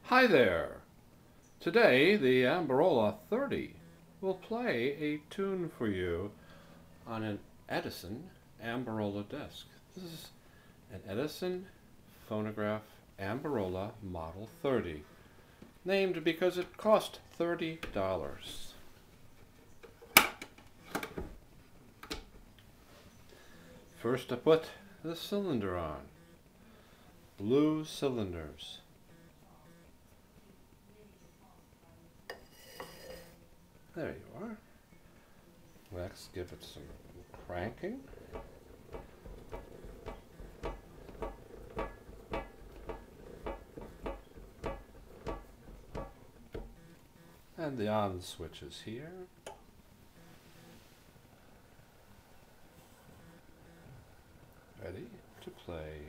Hi there! Today the Ambarola 30 will play a tune for you on an Edison Ambarola desk. This is an Edison phonograph Ambarola Model 30, named because it cost $30. First I put the cylinder on. Blue cylinders. There you are. Let's give it some cranking. And the on switch is here. Ready to play.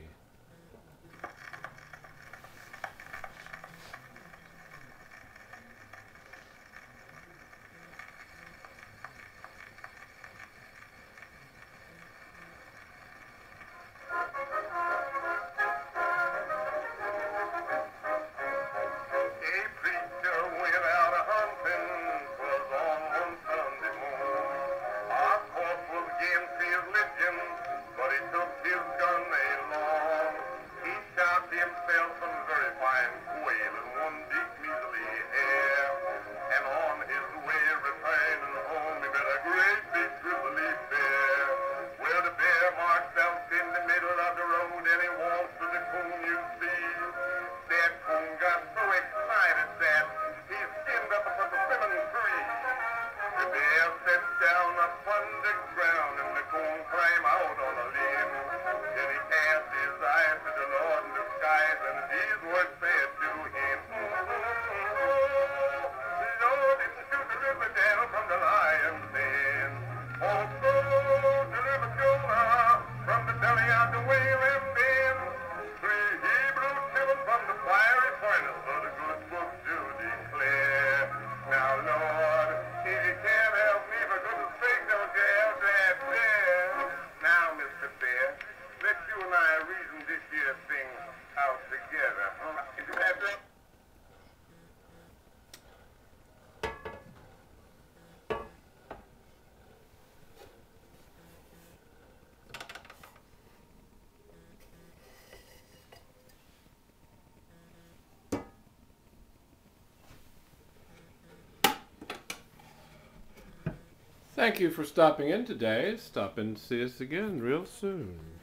Thank you for stopping in today. Stop in to see us again real soon.